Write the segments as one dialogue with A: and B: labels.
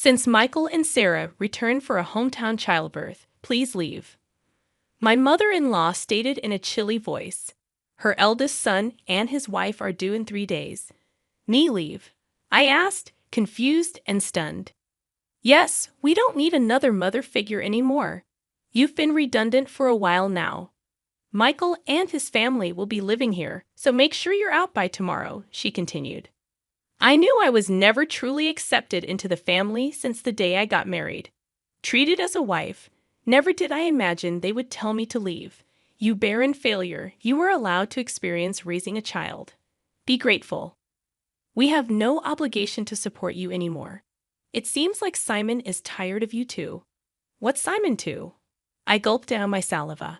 A: Since Michael and Sarah returned for a hometown childbirth, please leave. My mother-in-law stated in a chilly voice. Her eldest son and his wife are due in 3 days. Me leave? I asked, confused and stunned. Yes, we don't need another mother figure anymore. You've been redundant for a while now. Michael and his family will be living here, so make sure you're out by tomorrow, she continued. I knew I was never truly accepted into the family since the day I got married. Treated as a wife, never did I imagine they would tell me to leave. You barren failure, you were allowed to experience raising a child. Be grateful. We have no obligation to support you anymore. It seems like Simon is tired of you too. What's Simon to? I gulped down my saliva.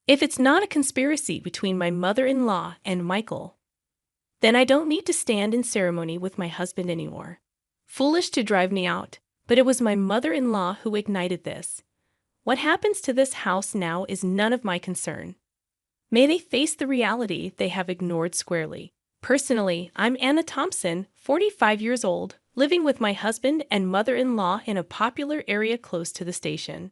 A: If it's not a conspiracy between my mother-in-law and Michael, then I don't need to stand in ceremony with my husband anymore. Foolish to drive me out, but it was my mother-in-law who ignited this. What happens to this house now is none of my concern. May they face the reality they have ignored squarely. Personally, I'm Anna Thompson, 45 years old, living with my husband and mother-in-law in a popular area close to the station.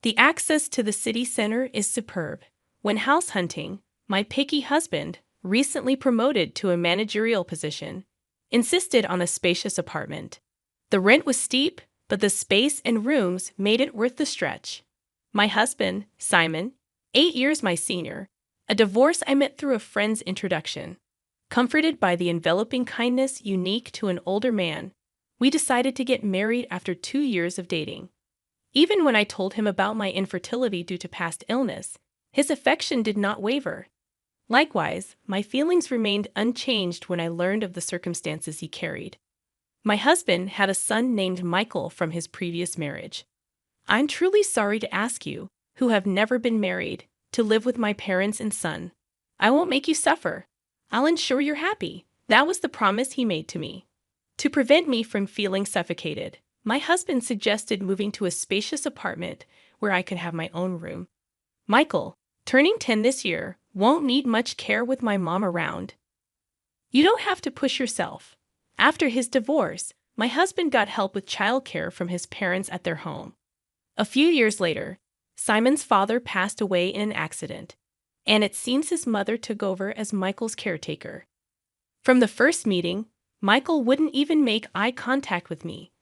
A: The access to the city center is superb. When house hunting, my picky husband, recently promoted to a managerial position, insisted on a spacious apartment. The rent was steep, but the space and rooms made it worth the stretch. My husband, Simon, 8 years my senior, a divorce I met through a friend's introduction. Comforted by the enveloping kindness unique to an older man, we decided to get married after 2 years of dating. Even when I told him about my infertility due to past illness, his affection did not waver. Likewise, my feelings remained unchanged when I learned of the circumstances he carried. My husband had a son named Michael from his previous marriage. I'm truly sorry to ask you, who have never been married, to live with my parents and son. I won't make you suffer. I'll ensure you're happy. That was the promise he made to me. To prevent me from feeling suffocated, my husband suggested moving to a spacious apartment where I could have my own room. Michael, turning 10 this year, won't need much care with my mom around. You don't have to push yourself. After his divorce, my husband got help with childcare from his parents at their home. A few years later, Simon's father passed away in an accident, and it seems his mother took over as Michael's caretaker. From the first meeting, Michael wouldn't even make eye contact with me.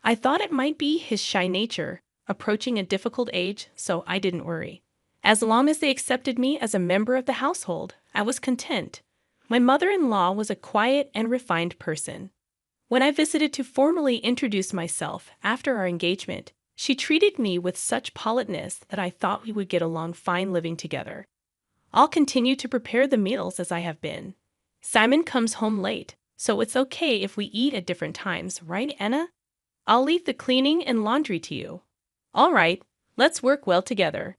A: I thought it might be his shy nature, approaching a difficult age, so I didn't worry. As long as they accepted me as a member of the household, I was content. My mother-in-law was a quiet and refined person. When I visited to formally introduce myself after our engagement, she treated me with such politeness that I thought we would get along fine living together. I'll continue to prepare the meals as I have been. Simon comes home late, so it's okay if we eat at different times, right, Anna? I'll leave the cleaning and laundry to you. All right, let's work well together.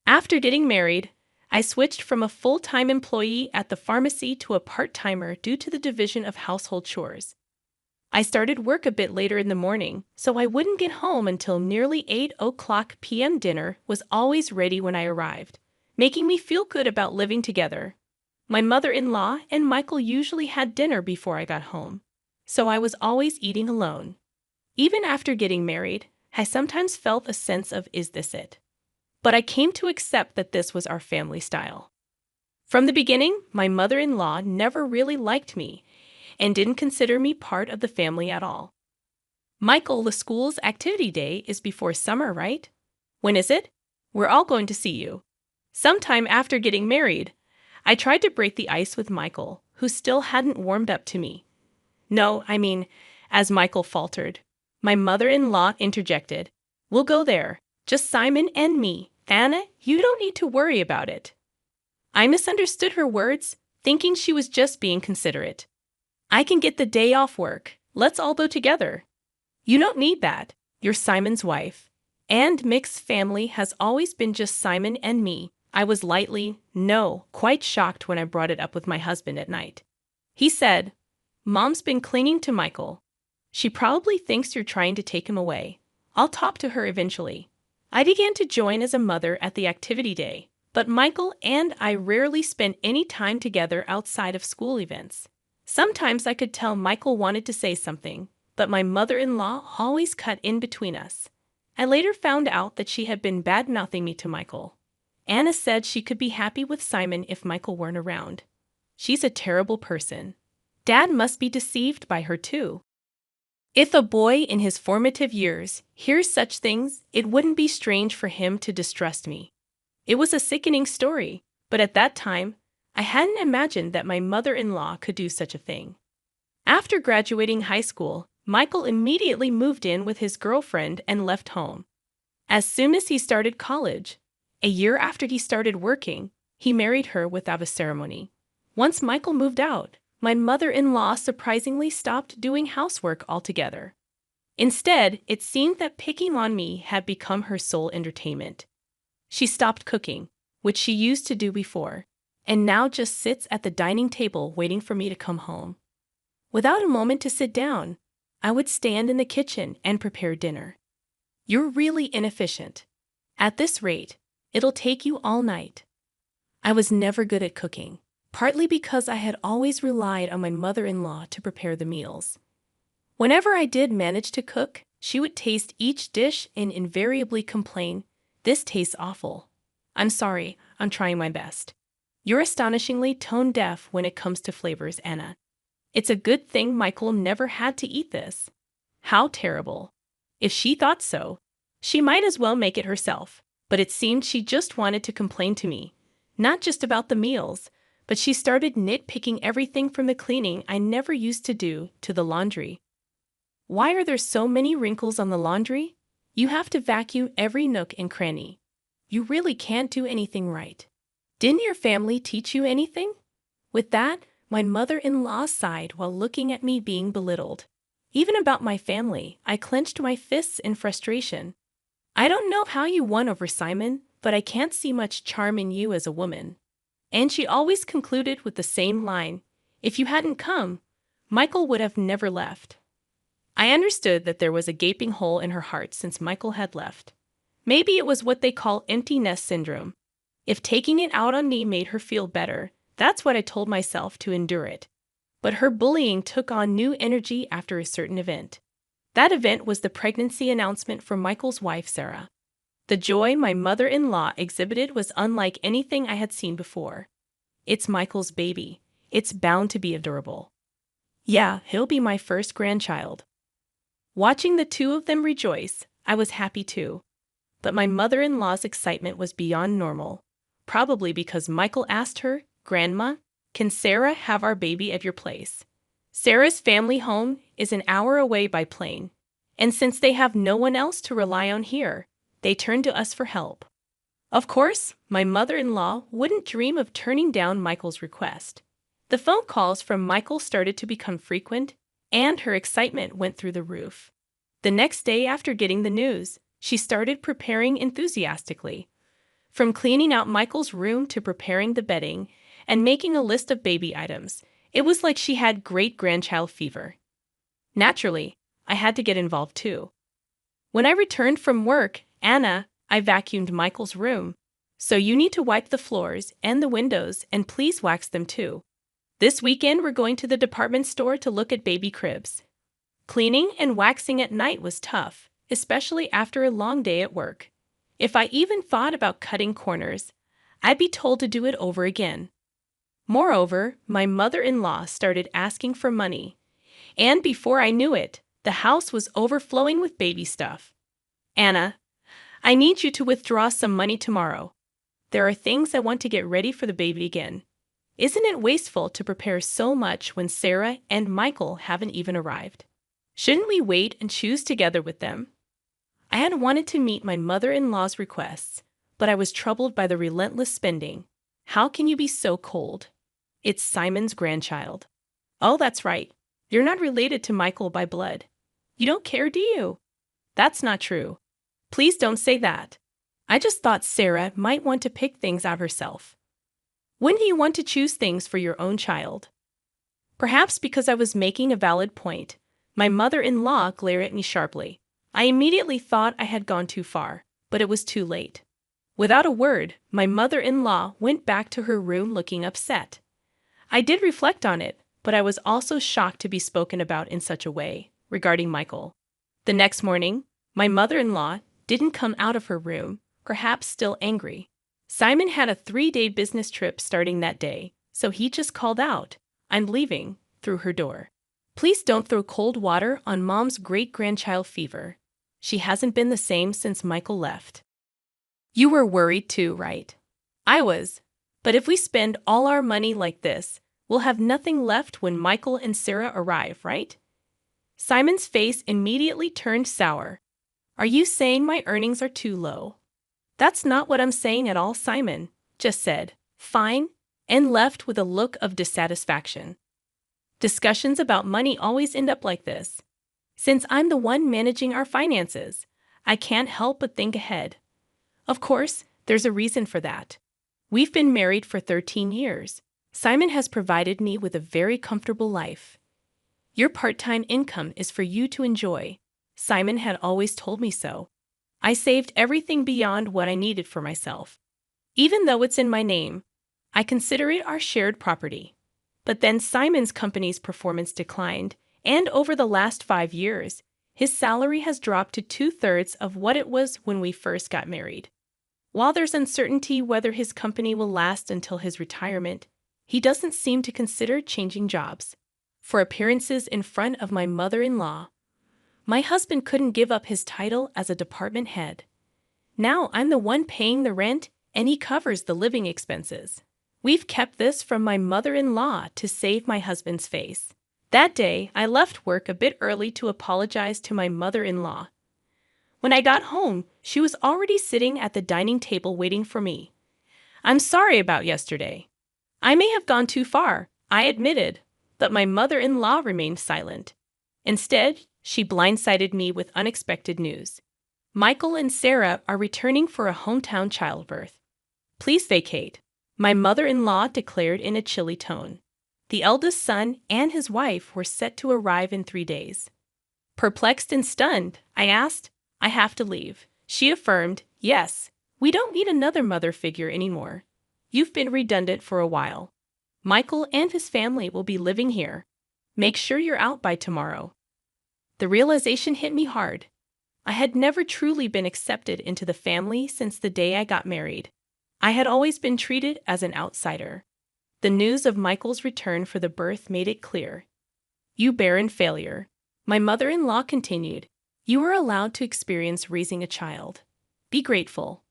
A: After getting married, I switched from a full-time employee at the pharmacy to a part-timer due to the division of household chores. I started work a bit later in the morning, so I wouldn't get home until nearly 8 p.m. Dinner was always ready when I arrived, making me feel good about living together. My mother-in-law and Michael usually had dinner before I got home, so I was always eating alone. Even after getting married, I sometimes felt a sense of, is this it? But I came to accept that this was our family style. From the beginning, my mother-in-law never really liked me and didn't consider me part of the family at all. Michael, the school's activity day is before summer, right? When is it? We're all going to see you. Sometime after getting married, I tried to break the ice with Michael, who still hadn't warmed up to me. No, as Michael faltered, my mother-in-law interjected, we'll go there. Just Simon and me. Anna, you don't need to worry about it. I misunderstood her words, thinking she was just being considerate. I can get the day off work. Let's all go together. You don't need that. You're Simon's wife. And mixed family has always been just Simon and me. I was quite shocked when I brought it up with my husband at night. He said, Mom's been clinging to Michael. She probably thinks you're trying to take him away. I'll talk to her eventually. I began to join as a mother at the activity day, but Michael and I rarely spent any time together outside of school events. Sometimes I could tell Michael wanted to say something, but my mother-in-law always cut in between us. I later found out that she had been bad-mouthing me to Michael. Anna said she could be happy with Simon if Michael weren't around. She's a terrible person. Dad must be deceived by her too. If a boy in his formative years hears such things, it wouldn't be strange for him to distrust me. It was a sickening story, but at that time, I hadn't imagined that my mother-in-law could do such a thing. After graduating high school, Michael immediately moved in with his girlfriend and left home. As soon as he started college, a year after he started working, he married her without a ceremony. Once Michael moved out, my mother-in-law surprisingly stopped doing housework altogether. Instead, it seemed that picking on me had become her sole entertainment. She stopped cooking, which she used to do before, and now just sits at the dining table waiting for me to come home. Without a moment to sit down, I would stand in the kitchen and prepare dinner. You're really inefficient. At this rate, it'll take you all night. I was never good at cooking, partly because I had always relied on my mother-in-law to prepare the meals. Whenever I did manage to cook, she would taste each dish and invariably complain, "This tastes awful. I'm sorry, I'm trying my best." You're astonishingly tone-deaf when it comes to flavors, Anna. It's a good thing Michael never had to eat this. How terrible. If she thought so, she might as well make it herself, but it seemed she just wanted to complain to me, not just about the meals, but she started nitpicking everything from the cleaning I never used to do to the laundry. Why are there so many wrinkles on the laundry? You have to vacuum every nook and cranny. You really can't do anything right. Didn't your family teach you anything? With that, my mother-in-law sighed while looking at me being belittled. Even about my family, I clenched my fists in frustration. I don't know how you won over Simon, but I can't see much charm in you as a woman. And she always concluded with the same line, "If you hadn't come, Michael would have never left." I understood that there was a gaping hole in her heart since Michael had left. Maybe it was what they call empty nest syndrome. If taking it out on me made her feel better, that's what I told myself to endure it. But her bullying took on new energy after a certain event. That event was the pregnancy announcement from Michael's wife, Sarah. The joy my mother-in-law exhibited was unlike anything I had seen before. It's Michael's baby. It's bound to be adorable. Yeah, he'll be my first grandchild. Watching the two of them rejoice, I was happy too. But my mother-in-law's excitement was beyond normal, probably because Michael asked her, "Grandma, can Sarah have our baby at your place?" Sarah's family home is an hour away by plane, and since they have no one else to rely on here, they turn to us for help. Of course, my mother-in-law wouldn't dream of turning down Michael's request. The phone calls from Michael started to become frequent, and her excitement went through the roof. The next day after getting the news, she started preparing enthusiastically. From cleaning out Michael's room to preparing the bedding and making a list of baby items, it was like she had great-grandchild fever. Naturally, I had to get involved too. When I returned from work, "Anna, I vacuumed Michael's room, so you need to wipe the floors and the windows and please wax them too. This weekend we're going to the department store to look at baby cribs." Cleaning and waxing at night was tough, especially after a long day at work. If I even thought about cutting corners, I'd be told to do it over again. Moreover, my mother-in-law started asking for money, and before I knew it, the house was overflowing with baby stuff. "Anna, I need you to withdraw some money tomorrow. There are things I want to get ready for the baby again. Isn't it wasteful to prepare so much when Sarah and Michael haven't even arrived? Shouldn't we wait and choose together with them?" I had wanted to meet my mother-in-law's requests, but I was troubled by the relentless spending. How can you be so cold? It's Simon's grandchild. Oh, that's right. You're not related to Michael by blood. You don't care, do you? That's not true. Please don't say that. I just thought Sarah might want to pick things out herself. Wouldn't you want to choose things for your own child? Perhaps because I was making a valid point, my mother-in-law glared at me sharply. I immediately thought I had gone too far, but it was too late. Without a word, my mother-in-law went back to her room looking upset. I did reflect on it, but I was also shocked to be spoken about in such a way. regarding Michael. The next morning, my mother-in-law didn't come out of her room, perhaps still angry. Simon had a 3-day business trip starting that day, so he just called out, "I'm leaving," through her door. Please don't throw cold water on Mom's great-grandchild fever. She hasn't been the same since Michael left. You were worried too, right? I was. But if we spend all our money like this, we'll have nothing left when Michael and Sarah arrive, right? Simon's face immediately turned sour. Are you saying my earnings are too low? That's not what I'm saying at all, Simon just said, "Fine," and left with a look of dissatisfaction. Discussions about money always end up like this. Since I'm the one managing our finances, I can't help but think ahead. Of course, there's a reason for that. We've been married for 13 years. Simon has provided me with a very comfortable life. Your part-time income is for you to enjoy. Simon had always told me so. I saved everything beyond what I needed for myself. Even though it's in my name, I consider it our shared property. But then Simon's company's performance declined, and over the last 5 years, his salary has dropped to 2/3 of what it was when we first got married. While there's uncertainty whether his company will last until his retirement, he doesn't seem to consider changing jobs. For appearances in front of my mother-in-law, my husband couldn't give up his title as a department head. Now I'm the one paying the rent, and he covers the living expenses. We've kept this from my mother-in-law to save my husband's face. That day, I left work a bit early to apologize to my mother-in-law. When I got home, she was already sitting at the dining table waiting for me. "I'm sorry about yesterday. I may have gone too far," I admitted, but my mother-in-law remained silent. Instead, she blindsided me with unexpected news. Michael and Sarah are returning for a hometown childbirth. Please vacate, my mother-in-law declared in a chilly tone. The eldest son and his wife were set to arrive in 3 days. Perplexed and stunned, I asked, "I have to leave." She affirmed, "Yes, we don't need another mother figure anymore. You've been redundant for a while. Michael and his family will be living here. Make sure you're out by tomorrow." The realization hit me hard. I had never truly been accepted into the family since the day I got married. I had always been treated as an outsider. The news of Michael's return for the birth made it clear. "You barren failure," my mother-in-law continued. "You are allowed to experience raising a child. Be grateful.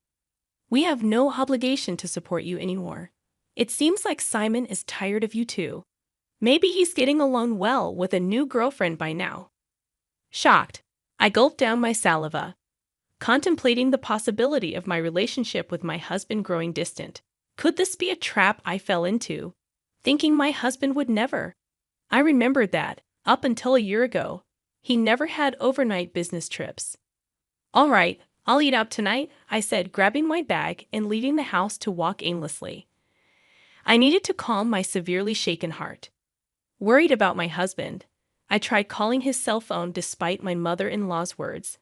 A: We have no obligation to support you anymore. It seems like Simon is tired of you too. Maybe he's getting along well with a new girlfriend by now." Shocked, I gulped down my saliva, contemplating the possibility of my relationship with my husband growing distant. Could this be a trap I fell into, thinking my husband would never? I remembered that, up until a year ago, he never had overnight business trips. "All right, I'll eat out tonight," I said, grabbing my bag and leaving the house to walk aimlessly. I needed to calm my severely shaken heart. Worried about my husband, I tried calling his cell phone despite my mother-in-law's words.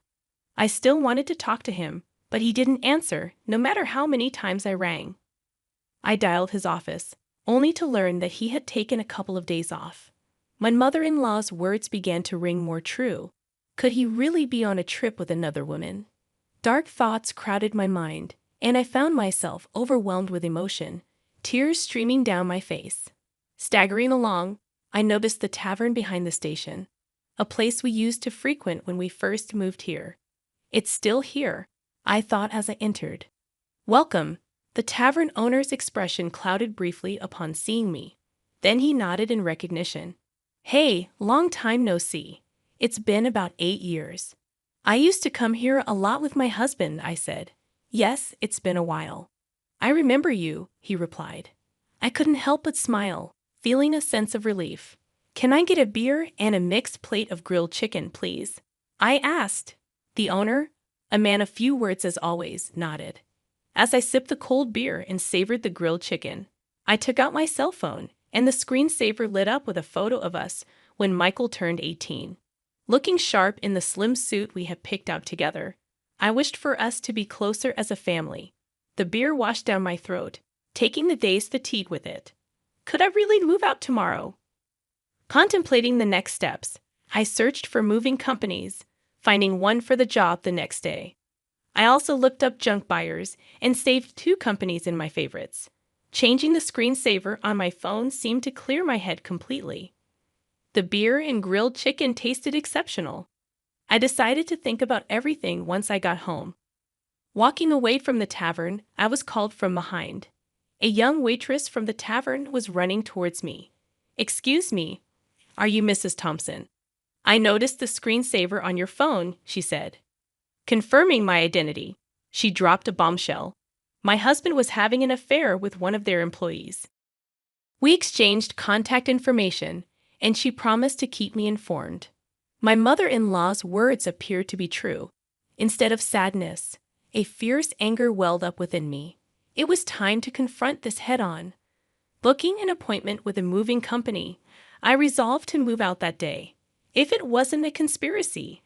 A: I still wanted to talk to him, but he didn't answer, no matter how many times I rang. I dialed his office, only to learn that he had taken a couple of days off. My mother-in-law's words began to ring more true. Could he really be on a trip with another woman? Dark thoughts crowded my mind, and I found myself overwhelmed with emotion, tears streaming down my face. Staggering along, I noticed the tavern behind the station, a place we used to frequent when we first moved here. "It's still here," I thought as I entered. "Welcome." The tavern owner's expression clouded briefly upon seeing me. Then he nodded in recognition. "Hey, long time no see. It's been about 8 years. I used to come here a lot with my husband," I said. "Yes, it's been a while." "I remember you," he replied. I couldn't help but smile, feeling a sense of relief. "Can I get a beer and a mixed plate of grilled chicken, please?" I asked. The owner, a man of few words as always, nodded. As I sipped the cold beer and savored the grilled chicken, I took out my cell phone, and the screensaver lit up with a photo of us when Michael turned 18. Looking sharp in the slim suit we had picked out together, I wished for us to be closer as a family. The beer washed down my throat, taking the day's fatigue with it. Could I really move out tomorrow? Contemplating the next steps, I searched for moving companies, finding one for the job the next day. I also looked up junk buyers and saved 2 companies in my favorites. Changing the screensaver on my phone seemed to clear my head completely. The beer and grilled chicken tasted exceptional. I decided to think about everything once I got home. Walking away from the tavern, I was called from behind. A young waitress from the tavern was running towards me. "Excuse me, are you Mrs. Thompson? I noticed the screensaver on your phone," she said. Confirming my identity, she dropped a bombshell. My husband was having an affair with one of their employees. We exchanged contact information, and she promised to keep me informed. My mother-in-law's words appeared to be true. Instead of sadness, a fierce anger welled up within me. It was time to confront this head-on. Booking an appointment with a moving company, I resolved to move out that day. If it wasn't a conspiracy,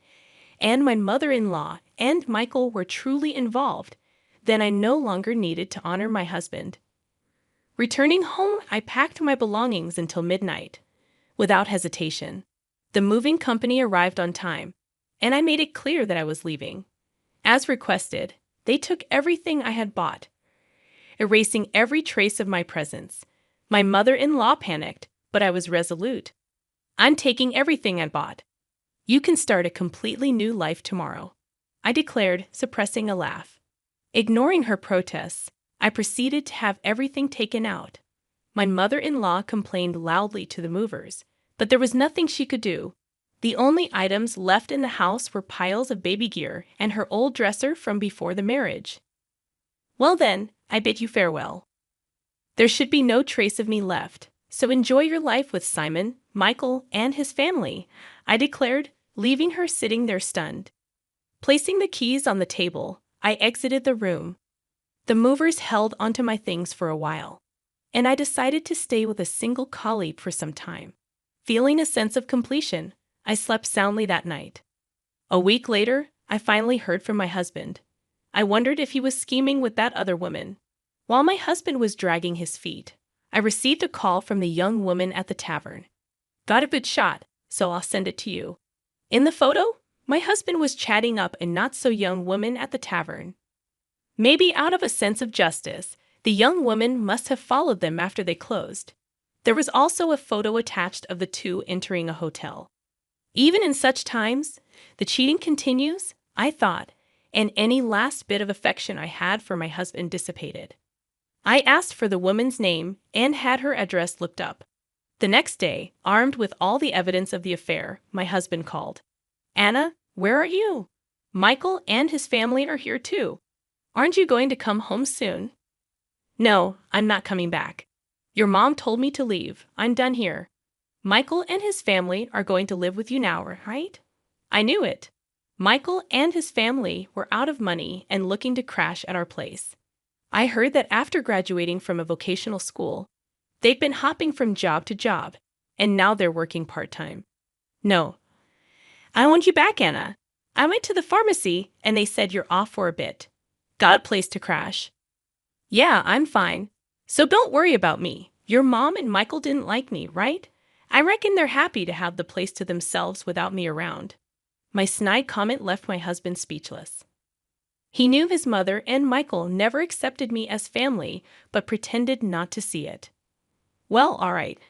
A: and my mother-in-law and Michael were truly involved, then I no longer needed to honor my husband. Returning home, I packed my belongings until midnight. Without hesitation, the moving company arrived on time, and I made it clear that I was leaving. As requested, they took everything I had bought, erasing every trace of my presence. My mother-in-law panicked, but I was resolute. "I'm taking everything I bought. You can start a completely new life tomorrow," I declared, suppressing a laugh. Ignoring her protests, I proceeded to have everything taken out. My mother-in-law complained loudly to the movers, but there was nothing she could do. The only items left in the house were piles of baby gear and her old dresser from before the marriage. "Well then, I bid you farewell. There should be no trace of me left, so enjoy your life with Simon, Michael, and his family," I declared, leaving her sitting there stunned. Placing the keys on the table, I exited the room. The movers held onto my things for a while, and I decided to stay with a single colleague for some time. Feeling a sense of completion, I slept soundly that night. A week later, I finally heard from my husband. I wondered if he was scheming with that other woman. While my husband was dragging his feet, I received a call from the young woman at the tavern. "Got a good shot, so I'll send it to you." In the photo, my husband was chatting up a not-so-young woman at the tavern. Maybe out of a sense of justice, the young woman must have followed them after they closed. There was also a photo attached of the 2 entering a hotel. Even in such times, the cheating continues, I thought, and any last bit of affection I had for my husband dissipated. I asked for the woman's name and had her address looked up. The next day, armed with all the evidence of the affair, my husband called. "Anna, where are you? Michael and his family are here too. Aren't you going to come home soon?" "No, I'm not coming back. Your mom told me to leave. I'm done here. Michael and his family are going to live with you now, right?" I knew it. Michael and his family were out of money and looking to crash at our place. I heard that after graduating from a vocational school, they'd been hopping from job to job, and now they're working part-time. "No. I want you back, Anna. I went to the pharmacy, and they said you're off for a bit. Got a place to crash." "Yeah, I'm fine. So don't worry about me. Your mom and Michael didn't like me, right? I reckon they're happy to have the place to themselves without me around." My snide comment left my husband speechless. He knew his mother and Michael never accepted me as family, but pretended not to see it. "Well, all right.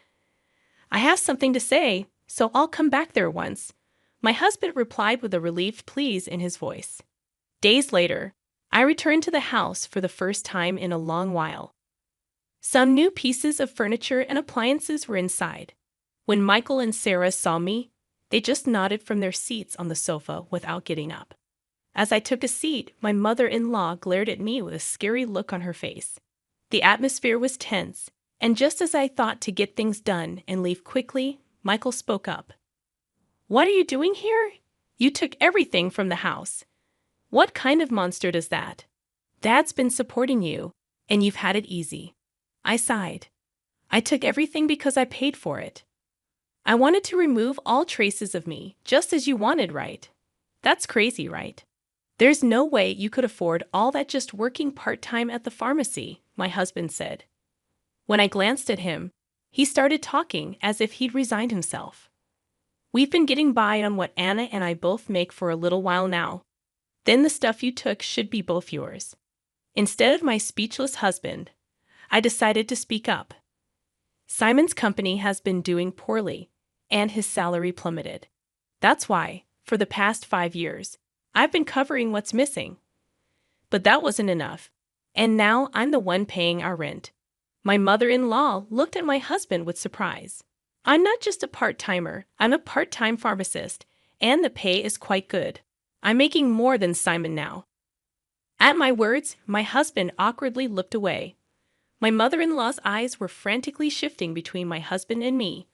A: I have something to say, so I'll come back there once," my husband replied with a relieved please in his voice. Days later, I returned to the house for the first time in a long while. Some new pieces of furniture and appliances were inside. When Michael and Sarah saw me, they just nodded from their seats on the sofa without getting up. As I took a seat, my mother-in-law glared at me with a scary look on her face. The atmosphere was tense, and just as I thought to get things done and leave quickly, Michael spoke up. "What are you doing here? You took everything from the house. What kind of monster does that? Dad's been supporting you, and you've had it easy." I sighed. "I took everything because I paid for it. I wanted to remove all traces of me, just as you wanted, right? That's crazy, right? There's no way you could afford all that just working part-time at the pharmacy," my husband said. When I glanced at him, he started talking as if he'd resigned himself. We've been getting by on what Anna and I both make for a little while now. Then the stuff you took should be both yours." Instead of my speechless husband, I decided to speak up. "Simon's company has been doing poorly, and his salary plummeted. That's why, for the past 5 years, I've been covering what's missing. But that wasn't enough, and now I'm the one paying our rent." My mother-in-law looked at my husband with surprise. "I'm not just a part-timer, I'm a part-time pharmacist, and the pay is quite good. I'm making more than Simon now." At my words, my husband awkwardly looked away. My mother-in-law's eyes were frantically shifting between my husband and me.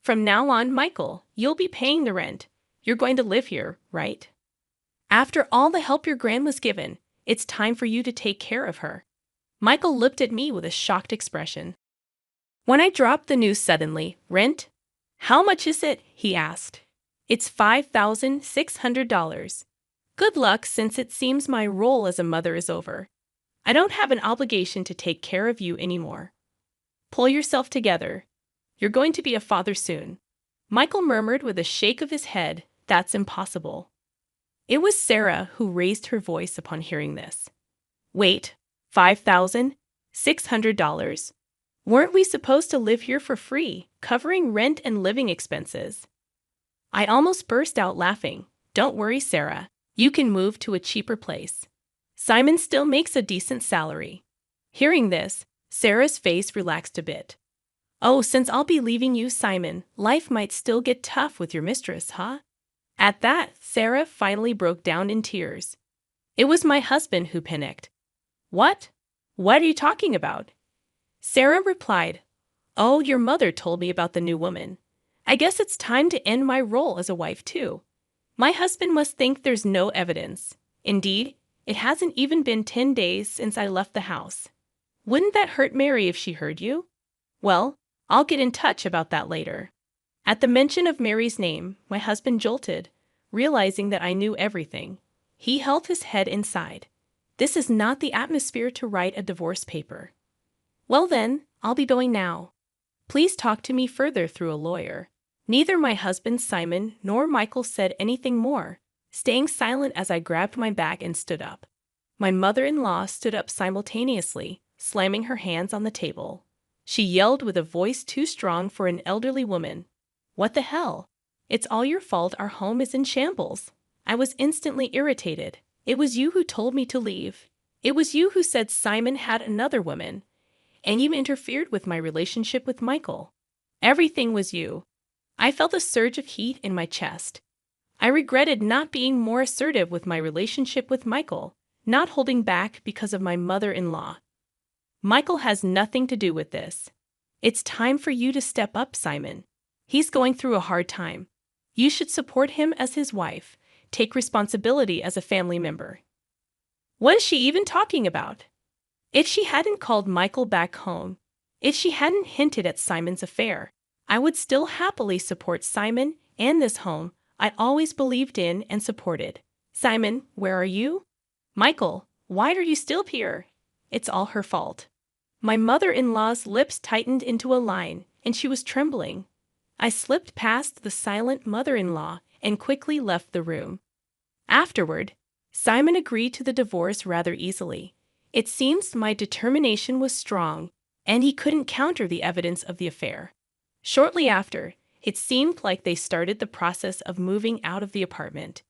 A: "From now on, Michael, you'll be paying the rent. You're going to live here, right? After all the help your grandma's given, it's time for you to take care of her." Michael looked at me with a shocked expression. When I dropped the news suddenly, "Rent? How much is it?" he asked. "It's $5,600. Good luck, since it seems my role as a mother is over. I don't have an obligation to take care of you anymore. Pull yourself together. You're going to be a father soon." Michael murmured with a shake of his head, "That's impossible." It was Sarah who raised her voice upon hearing this. "Wait, $5,600? Weren't we supposed to live here for free, covering rent and living expenses?" I almost burst out laughing. "Don't worry, Sarah. You can move to a cheaper place. Simon still makes a decent salary." Hearing this, Sarah's face relaxed a bit. "Oh, since I'll be leaving you, Simon, life might still get tough with your mistress, huh?" At that, Sarah finally broke down in tears. It was my husband who panicked. "What? What are you talking about?" Sarah replied, "Oh, your mother told me about the new woman. I guess it's time to end my role as a wife, too. My husband must think there's no evidence. Indeed, it hasn't even been 10 days since I left the house. Wouldn't that hurt Mary if she heard you? Well, I'll get in touch about that later." At the mention of Mary's name, my husband jolted, realizing that I knew everything. He held his head inside. This is not the atmosphere to write a divorce paper. "Well then, I'll be going now. Please talk to me further through a lawyer." Neither my husband Simon nor Michael said anything more, staying silent as I grabbed my bag and stood up. My mother-in-law stood up simultaneously, slamming her hands on the table. She yelled with a voice too strong for an elderly woman, "What the hell? It's all your fault our home is in shambles." I was instantly irritated. "It was you who told me to leave. It was you who said Simon had another woman. And you interfered with my relationship with Michael. Everything was you." I felt a surge of heat in my chest. I regretted not being more assertive with my relationship with Michael, not holding back because of my mother-in-law. "Michael has nothing to do with this. It's time for you to step up, Simon. He's going through a hard time. You should support him as his wife, take responsibility as a family member." What is she even talking about? If she hadn't called Michael back home, if she hadn't hinted at Simon's affair, I would still happily support Simon and this home I always believed in and supported. "Simon, where are you? Michael, why are you still here?" It's all her fault. My mother-in-law's lips tightened into a line, and she was trembling. I slipped past the silent mother-in-law and quickly left the room. Afterward, Simon agreed to the divorce rather easily. It seems my determination was strong, and he couldn't counter the evidence of the affair. Shortly after, it seemed like they started the process of moving out of the apartment.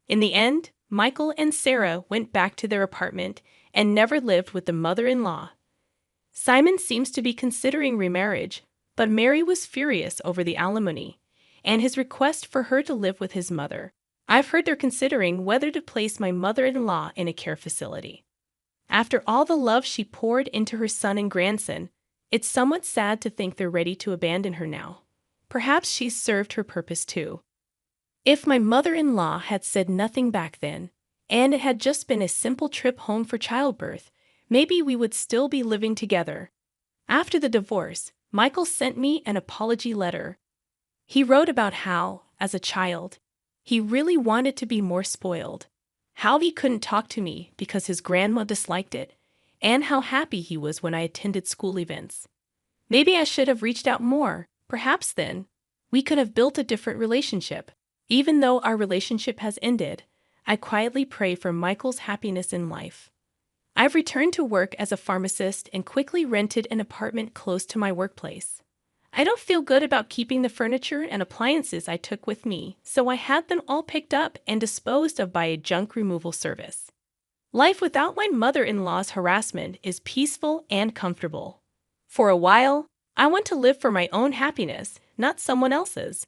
A: In the end, Michael and Sarah went back to their apartment and never lived with the mother-in-law. Simon seems to be considering remarriage, but Mary was furious over the alimony and his request for her to live with his mother. I've heard they're considering whether to place my mother-in-law in a care facility. After all the love she poured into her son and grandson, it's somewhat sad to think they're ready to abandon her now. Perhaps she's served her purpose too. If my mother-in-law had said nothing back then, and it had just been a simple trip home for childbirth, maybe we would still be living together. After the divorce, Michael sent me an apology letter. He wrote about how, as a child, he really wanted to be more spoiled, how he couldn't talk to me because his grandma disliked it, and how happy he was when I attended school events. Maybe I should have reached out more, perhaps then. We could have built a different relationship. Even though our relationship has ended, I quietly pray for Michael's happiness in life. I've returned to work as a pharmacist and quickly rented an apartment close to my workplace. I don't feel good about keeping the furniture and appliances I took with me, so I had them all picked up and disposed of by a junk removal service. Life without my mother-in-law's harassment is peaceful and comfortable. For a while, I want to live for my own happiness, not someone else's.